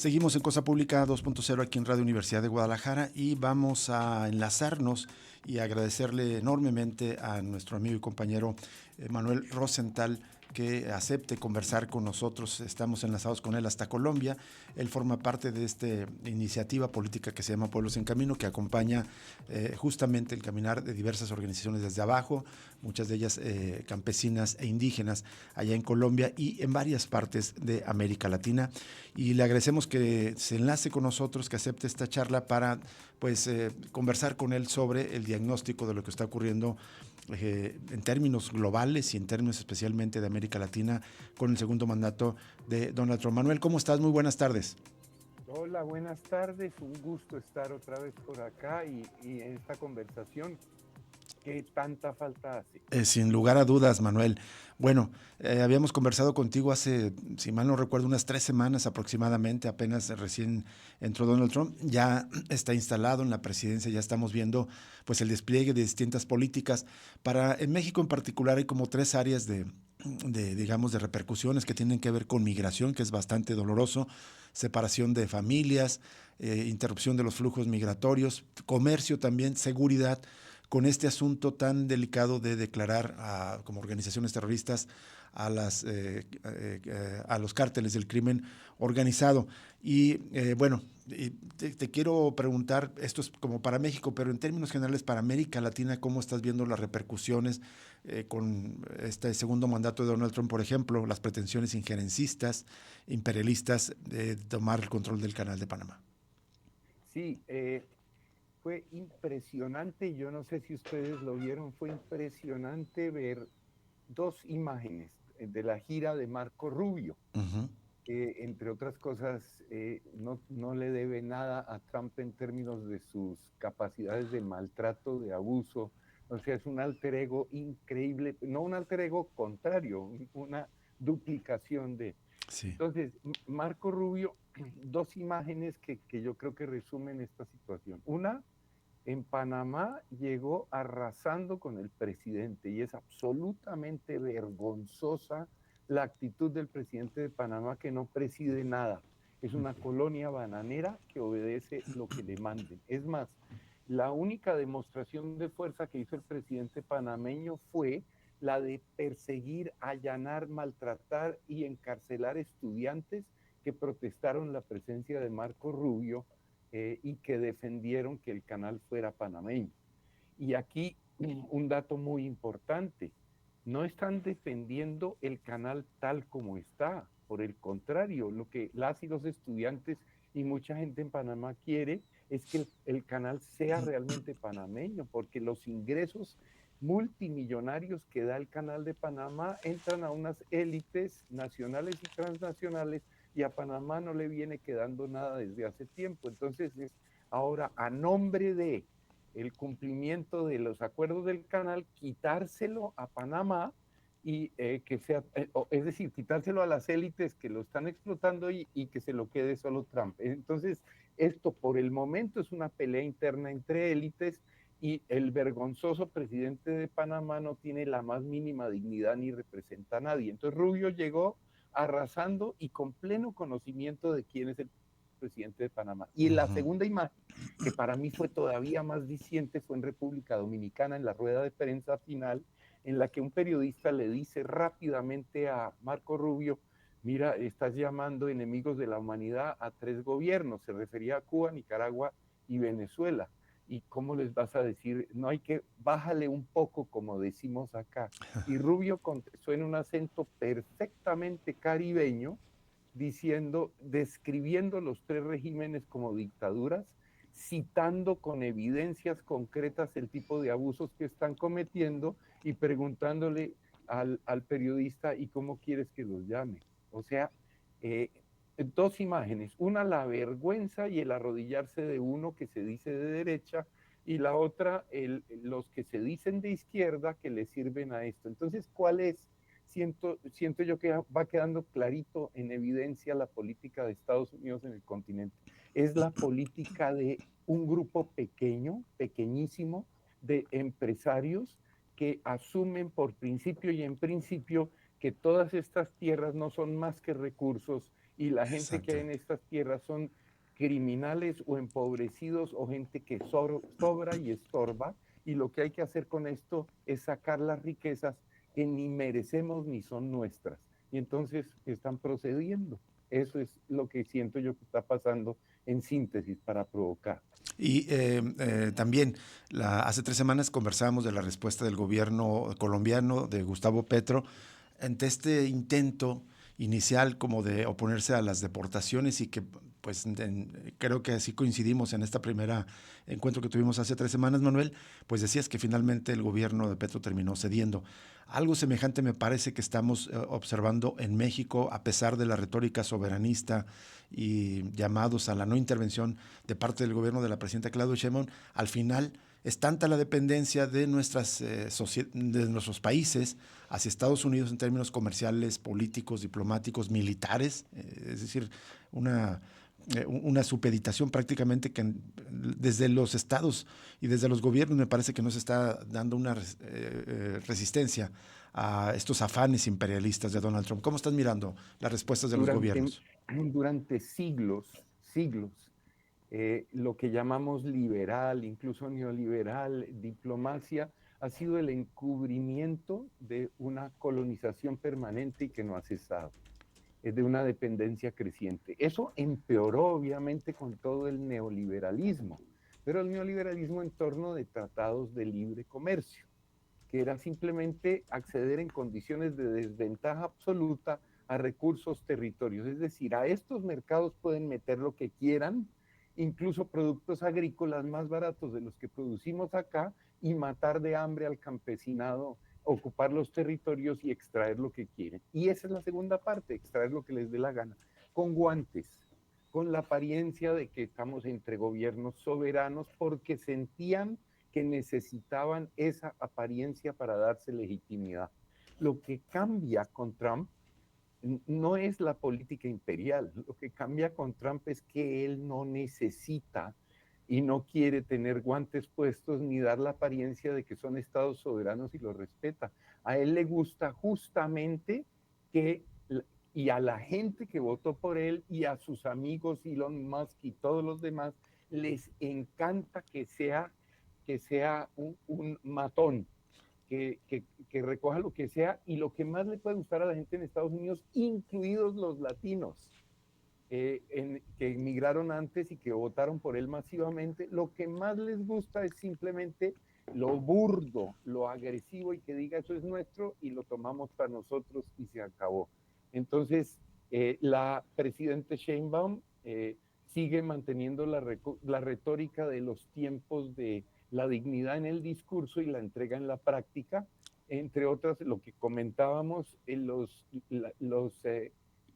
Seguimos en Cosa Pública 2.0 aquí en Radio Universidad de Guadalajara y vamos a enlazarnos y agradecerle enormemente a nuestro amigo y compañero Manuel Rosenthal que acepte conversar con nosotros. Estamos enlazados con él hasta Colombia. Él forma parte de esta iniciativa política que se llama Pueblos en Camino, que acompaña justamente el caminar de diversas organizaciones desde abajo, muchas de ellas campesinas e indígenas allá en Colombia y en varias partes de América Latina. Y le agradecemos que se enlace con nosotros, que acepte esta charla para conversar con él sobre el diagnóstico de lo que está ocurriendo en términos globales y en términos especialmente de América Latina con el segundo mandato de Donald Trump. Manuel, ¿cómo estás? Muy buenas tardes. Hola, buenas tardes. Un gusto estar otra vez por acá y en esta conversación que tanta falta hace. Sin lugar a dudas, Manuel. Bueno, habíamos conversado contigo hace, si mal no recuerdo, unas 3 semanas aproximadamente, apenas recién entró Donald Trump, ya está instalado en la presidencia, ya estamos viendo pues el despliegue de distintas políticas. En México en particular hay como 3 áreas digamos, de repercusiones que tienen que ver con migración, que es bastante doloroso, separación de familias, interrupción de los flujos migratorios, comercio también, seguridad, con este asunto tan delicado de declarar como organizaciones terroristas a los cárteles del crimen organizado. Y bueno, te quiero preguntar, esto es como para México, pero en términos generales para América Latina, ¿cómo estás viendo las repercusiones con este segundo mandato de Donald Trump, por ejemplo, las pretensiones injerencistas, imperialistas de tomar el control del Canal de Panamá? Sí, fue impresionante. Yo no sé si ustedes lo vieron. Fue impresionante ver dos imágenes de la gira de Marco Rubio, Uh-huh. que entre otras cosas no le debe nada a Trump en términos de sus capacidades de maltrato, de abuso. O sea, es un alter ego increíble, no un alter ego contrario, una duplicación de... Sí. Entonces, Marco Rubio, dos imágenes que yo creo que resumen esta situación. Una, en Panamá llegó arrasando con el presidente y es absolutamente vergonzosa la actitud del presidente de Panamá, que no preside nada. Es una colonia bananera que obedece lo que le manden. Es más, la única demostración de fuerza que hizo el presidente panameño fue la de perseguir, allanar, maltratar y encarcelar estudiantes que protestaron la presencia de Marco Rubio y que defendieron que el canal fuera panameño. Y aquí un dato muy importante, no están defendiendo el canal tal como está, por el contrario, lo que las y los estudiantes y mucha gente en Panamá quiere es que el canal sea realmente panameño, porque los ingresos multimillonarios que da el canal de Panamá entran a unas élites nacionales y transnacionales y a Panamá no le viene quedando nada desde hace tiempo. Entonces es ahora a nombre de el cumplimiento de los acuerdos del canal, quitárselo a Panamá y que sea, es decir, quitárselo a las élites que lo están explotando y que se lo quede solo Trump. Entonces, esto por el momento es una pelea interna entre élites y el vergonzoso presidente de Panamá no tiene la más mínima dignidad ni representa a nadie. Entonces Rubio llegó arrasando y con pleno conocimiento de quién es el presidente de Panamá. Y la Uh-huh. segunda imagen, que para mí fue todavía más diciente, fue en República Dominicana, en la rueda de prensa final, en la que un periodista le dice rápidamente a Marco Rubio, mira, estás llamando enemigos de la humanidad a 3 gobiernos, se refería a Cuba, Nicaragua y Venezuela. ¿Y cómo les vas a decir? No hay que, bájale un poco, como decimos acá. Y Rubio contestó en un acento perfectamente caribeño, diciendo, describiendo los 3 regímenes como dictaduras, citando con evidencias concretas el tipo de abusos que están cometiendo y preguntándole al periodista, ¿y cómo quieres que los llame? O sea, eh, dos imágenes, una la vergüenza y el arrodillarse de uno que se dice de derecha y la otra los que se dicen de izquierda que le sirven a esto. Entonces, ¿cuál es? Siento yo que va quedando clarito en evidencia la política de Estados Unidos en el continente. Es la política de un grupo pequeño, pequeñísimo, de empresarios que asumen por principio y en principio que todas estas tierras no son más que recursos y la gente que Exacto. hay en estas tierras son criminales o empobrecidos o gente que sobra y estorba, y lo que hay que hacer con esto es sacar las riquezas que ni merecemos ni son nuestras. Y entonces están procediendo. Eso es lo que siento yo que está pasando en síntesis para provocar. Y también hace 3 semanas conversábamos de la respuesta del gobierno colombiano de Gustavo Petro ante este intento inicial como de oponerse a las deportaciones y que pues creo que así coincidimos en esta primera encuentro que tuvimos hace 3 semanas, Manuel, pues decías que finalmente el gobierno de Petro terminó cediendo. Algo semejante me parece que estamos observando en México, a pesar de la retórica soberanista y llamados a la no intervención de parte del gobierno de la presidenta Claudia Sheinbaum. Al final es tanta la dependencia de de nuestros países hacia Estados Unidos en términos comerciales, políticos, diplomáticos, militares, es decir, una supeditación prácticamente que desde los estados y desde los gobiernos me parece que nos está dando una resistencia a estos afanes imperialistas de Donald Trump. ¿Cómo estás mirando las respuestas de los Durante, gobiernos? durante siglos, lo que llamamos liberal, incluso neoliberal, diplomacia, ha sido el encubrimiento de una colonización permanente y que no ha cesado, es de una dependencia creciente. Eso empeoró obviamente con todo el neoliberalismo, pero el neoliberalismo en torno de tratados de libre comercio, que era simplemente acceder en condiciones de desventaja absoluta a recursos territorios. Es decir, a estos mercados pueden meter lo que quieran, incluso productos agrícolas más baratos de los que producimos acá, y matar de hambre al campesinado, ocupar los territorios y extraer lo que quieren. Y esa es la segunda parte, extraer lo que les dé la gana, con guantes, con la apariencia de que estamos entre gobiernos soberanos porque sentían que necesitaban esa apariencia para darse legitimidad. Lo que cambia con Trump no es la política imperial, lo que cambia con Trump es que él no necesita y no quiere tener guantes puestos ni dar la apariencia de que son estados soberanos y lo respeta. A él le gusta justamente que, y a la gente que votó por él y a sus amigos Elon Musk y todos los demás, les encanta que sea un matón, que recoja lo que sea, y lo que más le puede gustar a la gente en Estados Unidos, incluidos los latinos, que emigraron antes y que votaron por él masivamente, lo que más les gusta es simplemente lo burdo, lo agresivo, y que diga eso es nuestro y lo tomamos para nosotros y se acabó. Entonces, la presidenta Sheinbaum sigue manteniendo la retórica de los tiempos de la dignidad en el discurso y la entrega en la práctica, entre otras lo que comentábamos,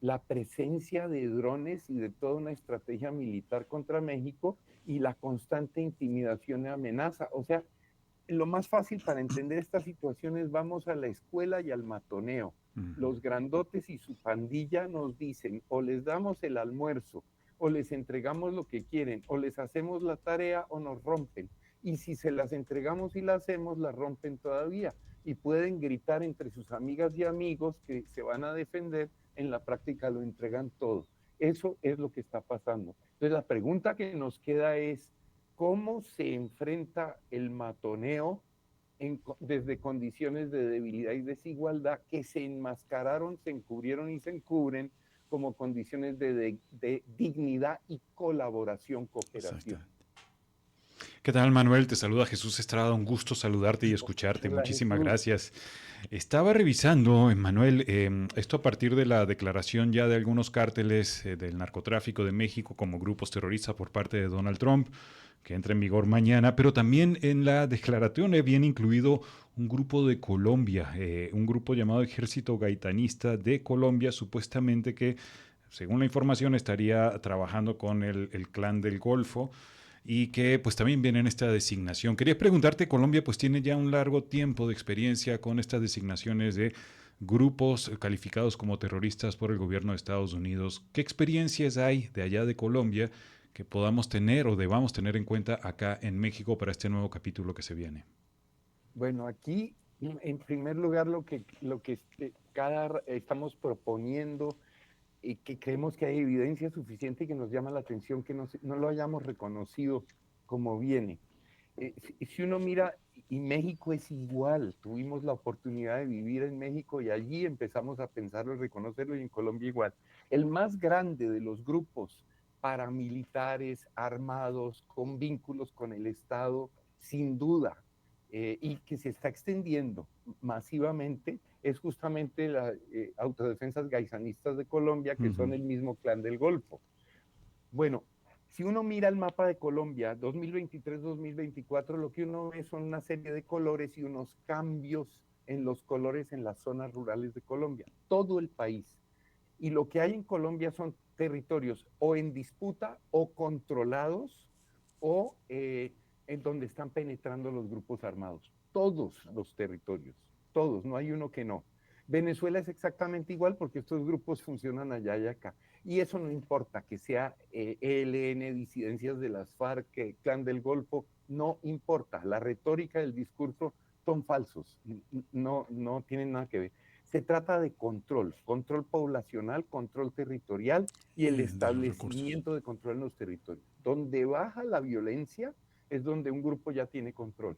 la presencia de drones y de toda una estrategia militar contra México y la constante intimidación y amenaza. O sea, lo más fácil para entender estas situaciones, vamos a la escuela y al matoneo. Los grandotes y su pandilla nos dicen, o les damos el almuerzo, o les entregamos lo que quieren, o les hacemos la tarea o nos rompen. Y si se las entregamos y la hacemos, la rompen todavía. Y pueden gritar entre sus amigas y amigos que se van a defender, en la práctica lo entregan todo. Eso es lo que está pasando. Entonces la pregunta que nos queda es, ¿cómo se enfrenta el matoneo desde condiciones de debilidad y desigualdad que se enmascararon, se encubrieron y se encubren como condiciones de dignidad y colaboración, Exacto. cooperación? ¿Qué tal, Manuel? Te saluda Jesús Estrada, un gusto saludarte y escucharte. Hola, Muchísimas Jesús. gracias. Estaba revisando, Manuel, esto a partir de la declaración ya de algunos cárteles del narcotráfico de México como grupos terroristas por parte de Donald Trump, que entra en vigor mañana, pero también en la declaración viene incluido un grupo de Colombia, un grupo llamado Ejército Gaitanista de Colombia, supuestamente que, según la información, estaría trabajando con el Clan del Golfo y que pues también viene en esta designación. Quería preguntarte, Colombia pues tiene ya un largo tiempo de experiencia con estas designaciones de grupos calificados como terroristas por el gobierno de Estados Unidos. ¿Qué experiencias hay de allá de Colombia que podamos tener o debamos tener en cuenta acá en México para este nuevo capítulo que se viene? Bueno, aquí, en primer lugar, lo que estamos proponiendo que creemos que hay evidencia suficiente y que nos llama la atención que no lo hayamos reconocido como viene. Si uno mira, y México es igual, tuvimos la oportunidad de vivir en México y allí empezamos a pensarlo y reconocerlo, y en Colombia igual. El más grande de los grupos paramilitares, armados, con vínculos con el Estado, sin duda, y que se está extendiendo masivamente, es justamente las autodefensas gaisanistas de Colombia, que son el mismo clan del Golfo. Bueno, si uno mira el mapa de Colombia 2023-2024, lo que uno ve son una serie de colores y unos cambios en los colores en las zonas rurales de Colombia, todo el país. Y lo que hay en Colombia son territorios o en disputa o controlados o en donde están penetrando los grupos armados. Todos los territorios, todos, no hay uno que no. Venezuela es exactamente igual porque estos grupos funcionan allá y acá. Y eso no importa, que sea ELN, disidencias de las FARC, Clan del Golfo, no importa. La retórica del discurso son falsos, no tienen nada que ver. Se trata de control poblacional, control territorial y el establecimiento de control en los territorios. Donde baja la violencia es donde un grupo ya tiene control.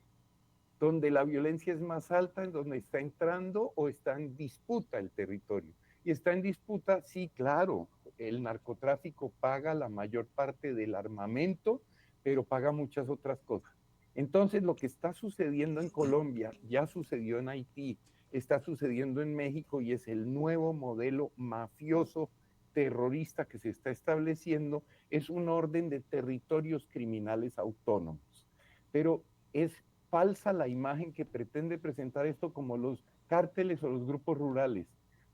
Donde la violencia es más alta es donde está entrando o está en disputa el territorio. Y está en disputa, sí, claro, el narcotráfico paga la mayor parte del armamento, pero paga muchas otras cosas. Entonces, lo que está sucediendo en Colombia ya sucedió en Haití, está sucediendo en México y es el nuevo modelo mafioso terrorista que se está estableciendo, es un orden de territorios criminales autónomos. Pero es falsa la imagen que pretende presentar esto como los cárteles o los grupos rurales,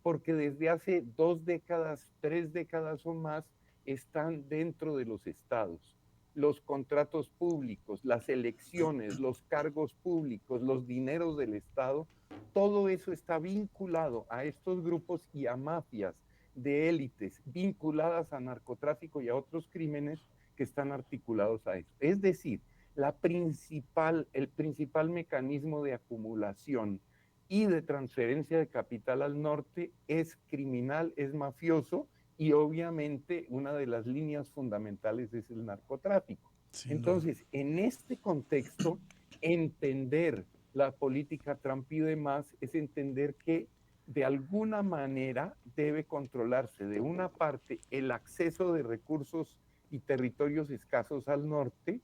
porque desde hace 2 décadas, 3 décadas o más, están dentro de los estados. Los contratos públicos, las elecciones, los cargos públicos, los dineros del Estado, todo eso está vinculado a estos grupos y a mafias de élites vinculadas a narcotráfico y a otros crímenes que están articulados a eso. Es decir, el principal mecanismo de acumulación y de transferencia de capital al norte es criminal, es mafioso, y obviamente una de las líneas fundamentales es el narcotráfico. Entonces, en este contexto, entender la política Trump y demás es entender que de alguna manera debe controlarse de una parte el acceso de recursos y territorios escasos al norte,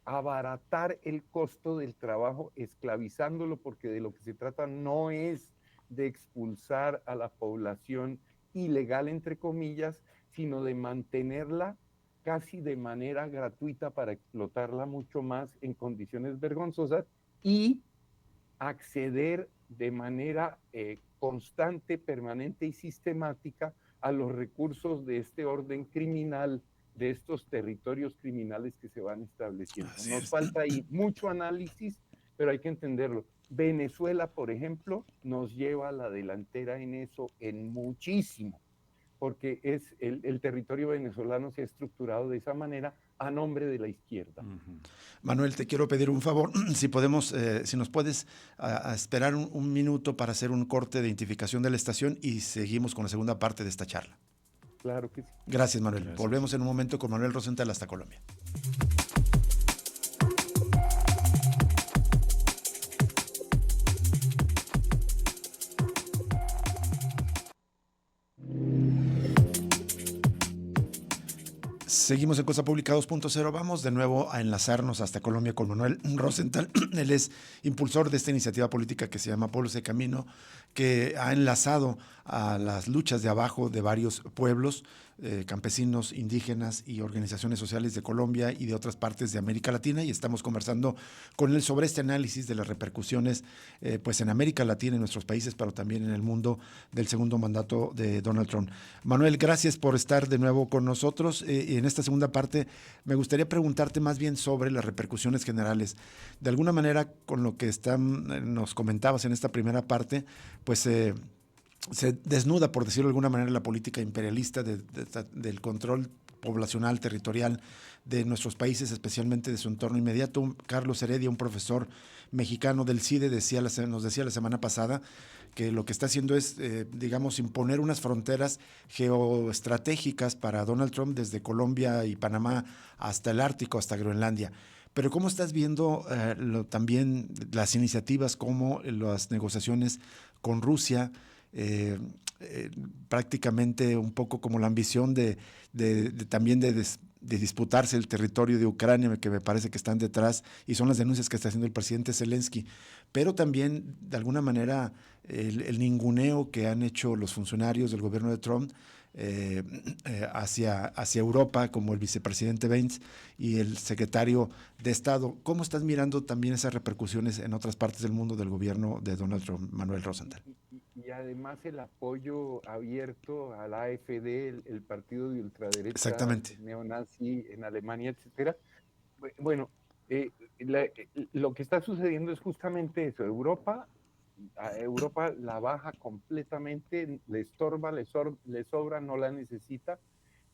abaratar el costo del trabajo esclavizándolo, porque de lo que se trata no es de expulsar a la población ilegal, entre comillas, sino de mantenerla casi de manera gratuita para explotarla mucho más en condiciones vergonzosas y acceder de manera constante, permanente y sistemática a los recursos de este orden criminal, de estos territorios criminales que se van estableciendo. Nos falta ahí mucho análisis, pero hay que entenderlo. Venezuela, por ejemplo, nos lleva a la delantera en eso, en muchísimo, porque es el territorio venezolano se ha estructurado de esa manera a nombre de la izquierda. Manuel, te quiero pedir un favor, si podemos, si nos puedes esperar un minuto para hacer un corte de identificación de la estación y seguimos con la segunda parte de esta charla. Claro que sí. Gracias, Manuel. Gracias. Volvemos en un momento con Manuel Rosenthal hasta Colombia. Seguimos en Cosa Pública 2.0. Vamos de nuevo a enlazarnos hasta Colombia con Manuel Rosenthal. Él es impulsor de esta iniciativa política que se llama Pueblos de Camino, que ha enlazado a las luchas de abajo de varios pueblos, campesinos, indígenas y organizaciones sociales de Colombia y de otras partes de América Latina, y estamos conversando con él sobre este análisis de las repercusiones pues en América Latina, en nuestros países, pero también en el mundo del segundo mandato de Donald Trump. Manuel, gracias por estar de nuevo con nosotros. Y en esta segunda parte me gustaría preguntarte más bien sobre las repercusiones generales. De alguna manera, con lo que nos comentabas en esta primera parte, pues se desnuda, por decirlo de alguna manera, la política imperialista del control poblacional, territorial de nuestros países, especialmente de su entorno inmediato. Carlos Heredia, un profesor mexicano del CIDE, nos decía la semana pasada que lo que está haciendo es, digamos, imponer unas fronteras geoestratégicas para Donald Trump desde Colombia y Panamá hasta el Ártico, hasta Groenlandia. Pero ¿cómo estás viendo también las iniciativas como las negociaciones con Rusia? Eh, Prácticamente un poco como la ambición también de disputarse el territorio de Ucrania, que me parece que están detrás, y son las denuncias que está haciendo el presidente Zelensky, pero también de alguna manera el ninguneo que han hecho los funcionarios del gobierno de Trump hacia Europa, como el vicepresidente Vance y el secretario de Estado. ¿Cómo estás mirando también esas repercusiones en otras partes del mundo del gobierno de Donald Trump, Manuel Rosenthal? Y además el apoyo abierto a la AfD, el partido de ultraderecha Exactamente. neonazi en Alemania, etcétera. Bueno, eh, lo que está sucediendo es justamente eso. A Europa la baja completamente, le estorba, le sobra, no la necesita,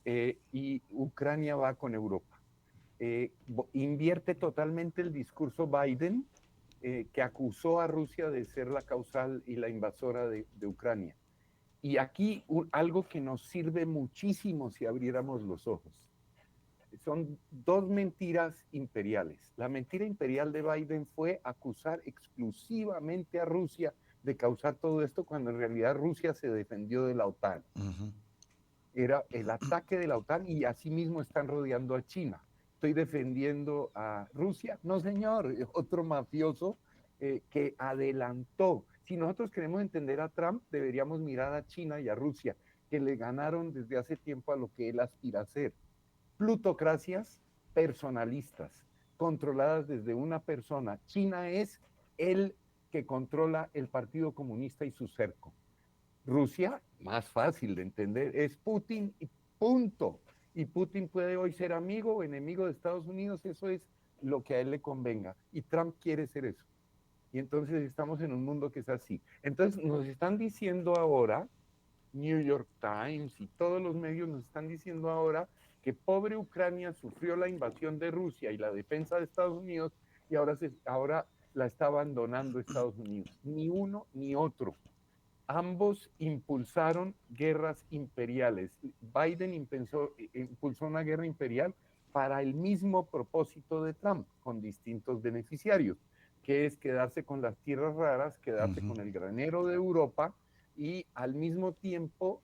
y Ucrania va con Europa. Invierte totalmente el discurso Biden, que acusó a Rusia de ser la causal y la invasora de Ucrania. Y aquí algo que nos sirve muchísimo si abriéramos los ojos. Son dos mentiras imperiales. La mentira imperial de Biden fue acusar exclusivamente a Rusia de causar todo esto, cuando en realidad Rusia se defendió de la OTAN. Uh-huh. Era el ataque de la OTAN, y asimismo están rodeando a China. ¿Estoy defendiendo a Rusia? No, señor, otro mafioso que adelantó. Si nosotros queremos entender a Trump, deberíamos mirar a China y a Rusia, que le ganaron desde hace tiempo a lo que él aspira a ser. Plutocracias personalistas, controladas desde una persona. China es el que controla el Partido Comunista y su cerco. Rusia, más fácil de entender, es Putin y punto. Y Putin puede hoy ser amigo o enemigo de Estados Unidos, eso es lo que a él le convenga. Y Trump quiere ser eso. Y entonces estamos en un mundo que es así. Entonces nos están diciendo ahora, New York Times y todos los medios nos están diciendo ahora, que pobre Ucrania sufrió la invasión de Rusia y la defensa de Estados Unidos, y ahora la está abandonando Estados Unidos. Ni uno ni otro. Ambos impulsaron guerras imperiales. Biden impulsó una guerra imperial para el mismo propósito de Trump, con distintos beneficiarios, que es quedarse con las tierras raras, quedarse con el granero de Europa, y al mismo tiempo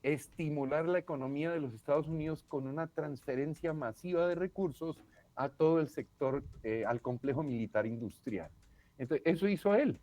estimular la economía de los Estados Unidos con una transferencia masiva de recursos a todo el sector, al complejo militar industrial. Entonces, eso hizo él,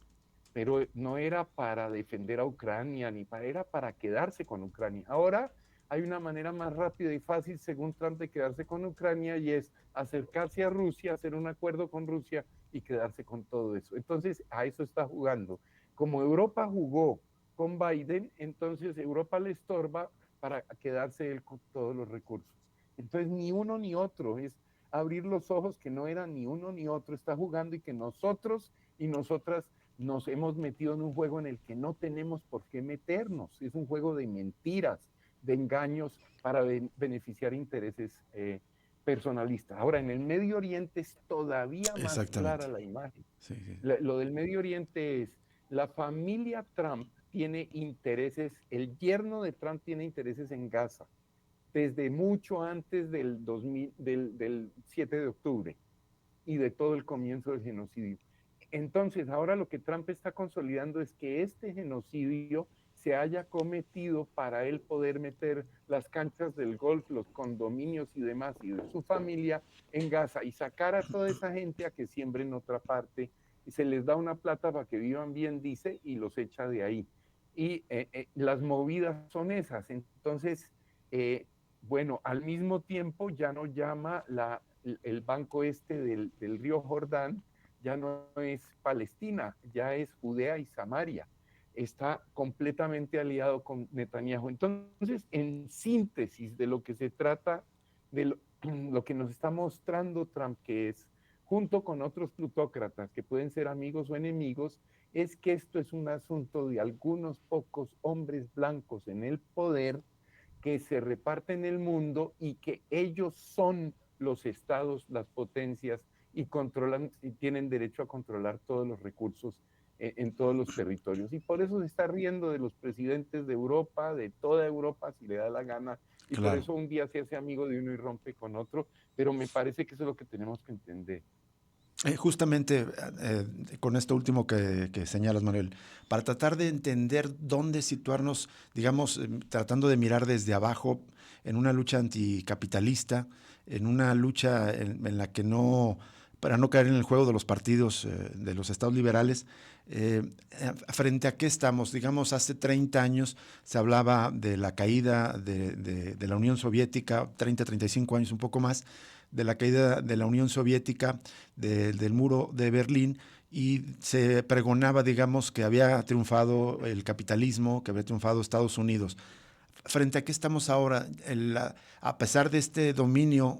pero no era para defender a Ucrania, era para quedarse con Ucrania. Ahora hay una manera más rápida y fácil, según Trump, de quedarse con Ucrania, y es acercarse a Rusia, hacer un acuerdo con Rusia y quedarse con todo eso. Entonces, a eso está jugando. Como Europa jugó con Biden, entonces Europa le estorba para quedarse él con todos los recursos. Entonces, ni uno ni otro, es abrir los ojos que no era ni uno ni otro, está jugando, y que nosotros y nosotras nos hemos metido en un juego en el que no tenemos por qué meternos. Es un juego de mentiras, de engaños para beneficiar intereses personalistas. Ahora, en el Medio Oriente es todavía más clara la imagen. Sí, sí. Lo del Medio Oriente es, la familia Trump tiene intereses, el yerno de Trump tiene intereses en Gaza, desde mucho antes del 7 de octubre y de todo el comienzo del genocidio. Entonces, ahora lo que Trump está consolidando es que este genocidio se haya cometido para él poder meter las canchas del golf, los condominios y demás, y de su familia en Gaza, y sacar a toda esa gente a que siembre en otra parte, y se les da una plata para que vivan bien, dice, y los echa de ahí. Y las movidas son esas. Entonces, bueno, al mismo tiempo ya no llama el banco este del río Jordán, ya no es Palestina, ya es Judea y Samaria. Está completamente aliado con Netanyahu. Entonces, en síntesis de lo que se trata, de lo que nos está mostrando Trump, que es, junto con otros plutócratas que pueden ser amigos o enemigos, es que esto es un asunto de algunos pocos hombres blancos en el poder que se reparten el mundo y que ellos son los estados, las potencias y controlan y tienen derecho a controlar todos los recursos en todos los territorios. Y por eso se está riendo de los presidentes de Europa, de toda Europa, si le da la gana, y por Claro. eso un día se hace amigo de uno y rompe con otro, pero me parece que eso es lo que tenemos que entender. Justamente con esto último que señalas, Manuel, para tratar de entender dónde situarnos, digamos, tratando de mirar desde abajo en una lucha anticapitalista, en una lucha en la que no, para no caer en el juego de los partidos de los estados liberales, frente a qué estamos. Digamos, hace 30 años se hablaba de la caída de la Unión Soviética, 30, 35 años, un poco más, de la caída de la Unión Soviética, del muro de Berlín, y se pregonaba, digamos, que había triunfado el capitalismo, que había triunfado Estados Unidos. Frente a qué estamos ahora, a pesar de este dominio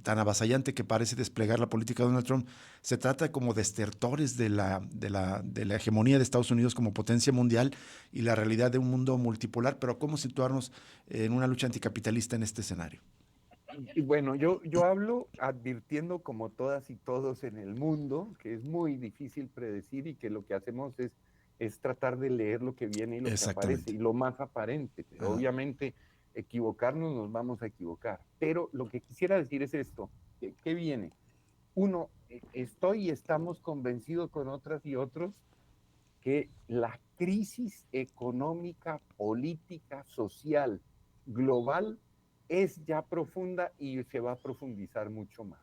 tan avasallante que parece desplegar la política de Donald Trump, se trata como destertores de la hegemonía de Estados Unidos como potencia mundial y la realidad de un mundo multipolar, pero ¿cómo situarnos en una lucha anticapitalista en este escenario? Y bueno, yo hablo advirtiendo como todas y todos en el mundo, que es muy difícil predecir y que lo que hacemos es tratar de leer lo que viene y lo que aparece, Exactamente. y lo más aparente, pero Ajá. obviamente equivocarnos nos vamos a equivocar. Pero lo que quisiera decir es esto, ¿qué viene? Uno, estoy y estamos convencidos con otras y otros que la crisis económica, política, social, global es ya profunda y se va a profundizar mucho más.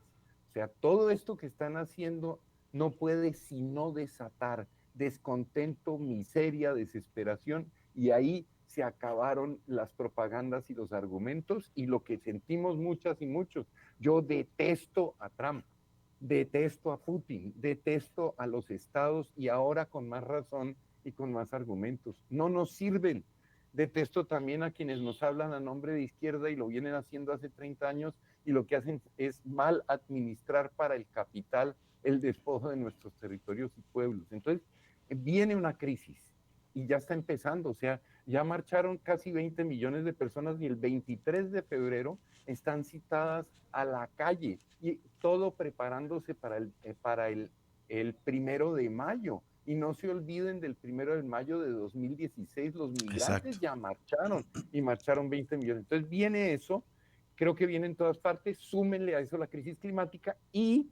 O sea, todo esto que están haciendo no puede sino desatar descontento, miseria, desesperación, y ahí se acabaron las propagandas y los argumentos y lo que sentimos muchas y muchos. Yo detesto a Trump, detesto a Putin, detesto a los estados y ahora con más razón y con más argumentos. No nos sirven. Detesto también a quienes nos hablan a nombre de izquierda y lo vienen haciendo hace 30 años y lo que hacen es mal administrar para el capital el despojo de nuestros territorios y pueblos. Entonces, viene una crisis y ya está empezando, o sea, ya marcharon casi 20 millones de personas y el 23 de febrero están citadas a la calle y todo preparándose para el 1 de mayo. Y no se olviden del 1 de mayo de 2016, los Exacto. migrantes ya marcharon y marcharon 20 millones. Entonces viene eso, creo que viene en todas partes, súmenle a eso la crisis climática y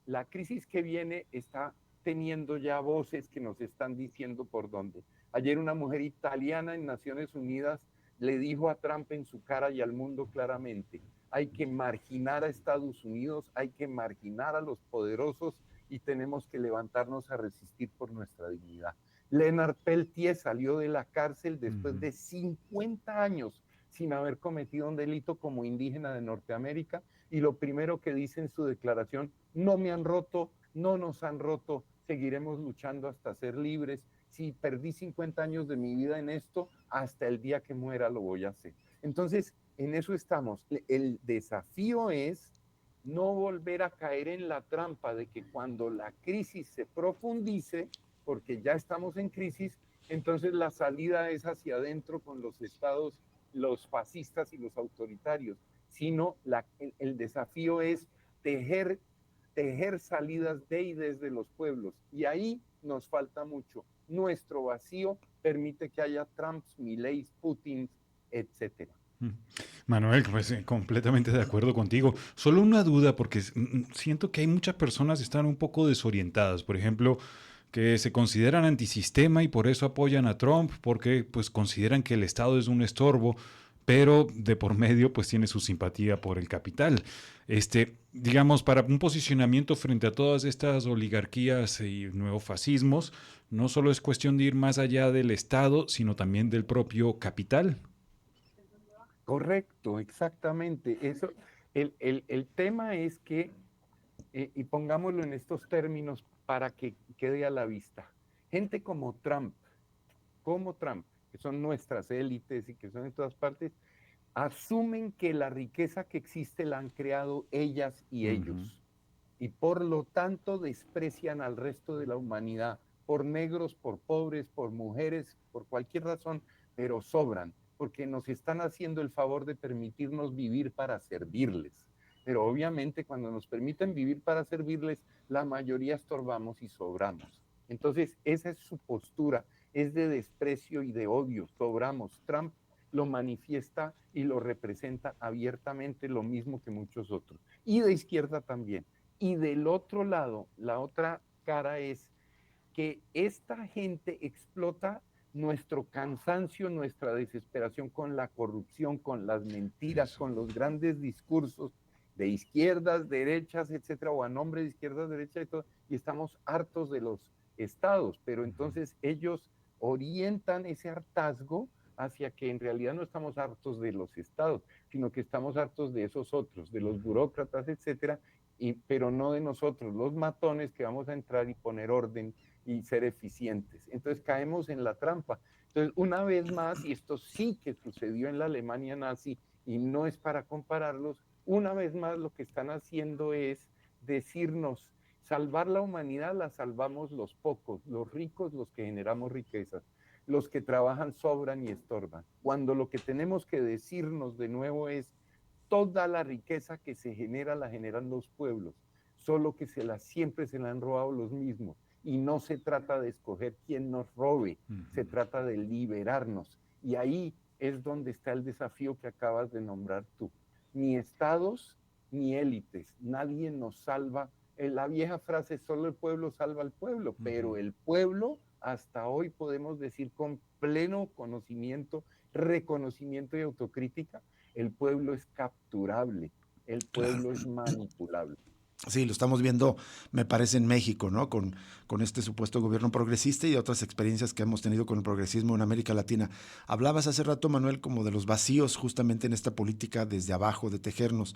la crisis que viene está teniendo ya voces que nos están diciendo por dónde. Ayer una mujer italiana en Naciones Unidas le dijo a Trump en su cara y al mundo claramente, hay que marginar a Estados Unidos, hay que marginar a los poderosos y tenemos que levantarnos a resistir por nuestra dignidad. Leonard Peltier salió de la cárcel después de 50 años sin haber cometido un delito como indígena de Norteamérica y lo primero que dice en su declaración, no me han roto, no nos han roto, seguiremos luchando hasta ser libres. Si perdí 50 años de mi vida en esto, hasta el día que muera lo voy a hacer. Entonces, en eso estamos. El desafío es no volver a caer en la trampa de que cuando la crisis se profundice, porque ya estamos en crisis, entonces la salida es hacia adentro con los estados, los fascistas y los autoritarios, sino el desafío es tejer salidas de y desde los pueblos. Y ahí nos falta mucho. Nuestro vacío permite que haya Trumps, Mileis, Putins, etcétera. Manuel, pues completamente de acuerdo contigo. Solo una duda, porque siento que hay muchas personas que están un poco desorientadas. Por ejemplo, que se consideran antisistema y por eso apoyan a Trump, porque pues consideran que el Estado es un estorbo, pero de por medio pues tiene su simpatía por el capital. Digamos, para un posicionamiento frente a todas estas oligarquías y neofascismos, no solo es cuestión de ir más allá del Estado, sino también del propio capital. Correcto, exactamente. Eso, el tema es que, y pongámoslo en estos términos para que quede a la vista, gente como Trump, que son nuestras élites y que son en todas partes, asumen que la riqueza que existe la han creado ellas y ellos, y por lo tanto desprecian al resto de la humanidad por negros, por pobres, por mujeres, por cualquier razón, pero sobran, porque nos están haciendo el favor de permitirnos vivir para servirles. Pero obviamente cuando nos permiten vivir para servirles, la mayoría estorbamos y sobramos. Entonces esa es su postura, es de desprecio y de odio, sobramos. Trump lo manifiesta y lo representa abiertamente, lo mismo que muchos otros. Y de izquierda también. Y del otro lado, la otra cara es que esta gente explota nuestro cansancio, nuestra desesperación con la corrupción, con las mentiras, con los grandes discursos de izquierdas, derechas, etcétera, o a nombre de izquierdas, derechas y todo, y estamos hartos de los estados, pero entonces ellos orientan ese hartazgo hacia que en realidad no estamos hartos de los estados, sino que estamos hartos de esos otros, de los burócratas, etcétera, pero no de nosotros, los matones que vamos a entrar y poner orden y ser eficientes. Entonces caemos en la trampa. Entonces, una vez más, y esto sí que sucedió en la Alemania nazi, y no es para compararlos, una vez más lo que están haciendo es decirnos, salvar la humanidad la salvamos los pocos, los ricos, los que generamos riquezas. Los que trabajan sobran y estorban. Cuando lo que tenemos que decirnos de nuevo es, toda la riqueza que se genera la generan los pueblos, solo que siempre se la han robado los mismos. Y no se trata de escoger quién nos robe, se trata de liberarnos. Y ahí es donde está el desafío que acabas de nombrar tú. Ni estados ni élites, nadie nos salva. La vieja frase, solo el pueblo salva al pueblo, pero el pueblo, hasta hoy podemos decir con pleno conocimiento, reconocimiento y autocrítica, el pueblo es capturable, el pueblo es manipulable. Sí, lo estamos viendo, me parece, en México, ¿no? Con este supuesto gobierno progresista y otras experiencias que hemos tenido con el progresismo en América Latina. Hablabas hace rato, Manuel, como de los vacíos justamente en esta política desde abajo, de tejernos.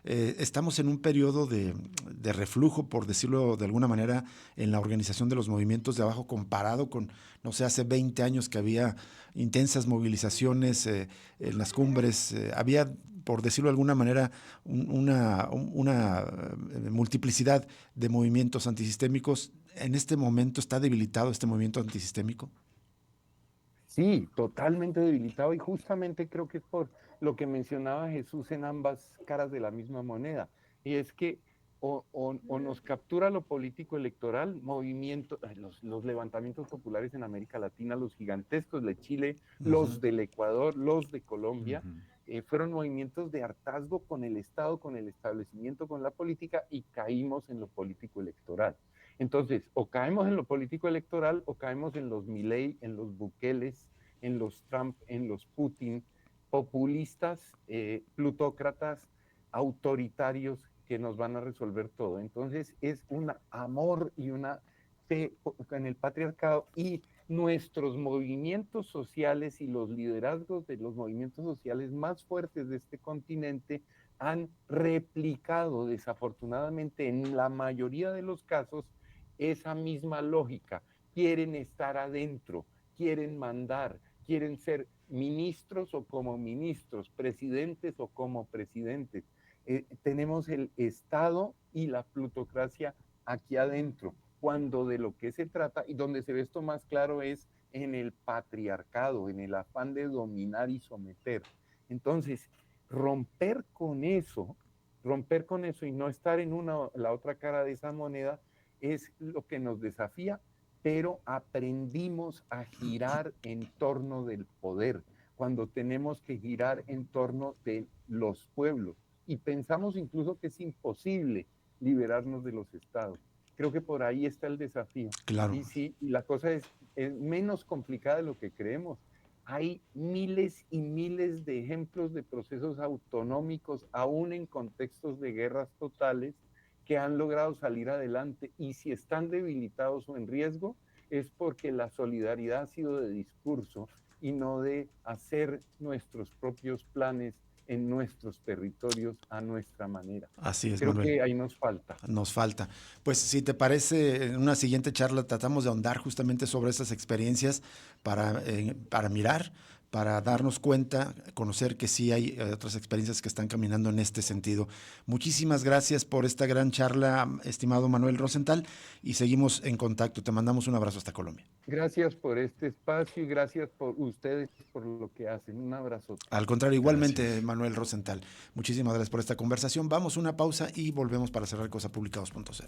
Estamos en un periodo de reflujo, por decirlo de alguna manera, en la organización de los movimientos de abajo comparado con, no sé, hace 20 años que había intensas movilizaciones en las cumbres, había, por decirlo de alguna manera, una multiplicidad de movimientos antisistémicos. ¿En este momento está debilitado este movimiento antisistémico? Sí, totalmente debilitado y justamente creo que es por lo que mencionaba Jesús en ambas caras de la misma moneda. Y es que o nos captura lo político electoral, los levantamientos populares en América Latina, los gigantescos de Chile, los del Ecuador, los de Colombia, fueron movimientos de hartazgo con el Estado, con el establecimiento, con la política y caímos en lo político electoral. Entonces, o caemos en lo político electoral o caemos en los Milei, en los Bukeles, en los Trump, en los Putin, populistas, plutócratas, autoritarios que nos van a resolver todo. Entonces, es un amor y una fe en el patriarcado y nuestros movimientos sociales y los liderazgos de los movimientos sociales más fuertes de este continente han replicado desafortunadamente en la mayoría de los casos esa misma lógica. Quieren estar adentro, quieren mandar, quieren ser ministros o como ministros, presidentes o como presidentes. Tenemos el Estado y la plutocracia aquí adentro, cuando de lo que se trata y donde se ve esto más claro es en el patriarcado, en el afán de dominar y someter. Entonces, romper con eso y no estar en la otra cara de esa moneda es lo que nos desafía, pero aprendimos a girar en torno del poder, cuando tenemos que girar en torno de los pueblos. Y pensamos incluso que es imposible liberarnos de los estados. Creo que por ahí está el desafío. Claro. Y sí, la cosa es menos complicada de lo que creemos. Hay miles y miles de ejemplos de procesos autonómicos, aún en contextos de guerras totales, que han logrado salir adelante, y si están debilitados o en riesgo es porque la solidaridad ha sido de discurso y no de hacer nuestros propios planes en nuestros territorios a nuestra manera. Así es, Creo Manuel. que ahí nos falta. Nos falta. Pues si te parece, en una siguiente charla tratamos de ahondar justamente sobre esas experiencias para mirar, para darnos cuenta, conocer que sí hay otras experiencias que están caminando en este sentido. Muchísimas gracias por esta gran charla, estimado Manuel Rosenthal, y seguimos en contacto. Te mandamos un abrazo hasta Colombia. Gracias por este espacio y gracias por ustedes por lo que hacen. Un abrazo. Al contrario, igualmente, Gracias. Manuel Rosenthal. Muchísimas gracias por esta conversación. Vamos a una pausa y volvemos para cerrar Cosa Pública 2.0.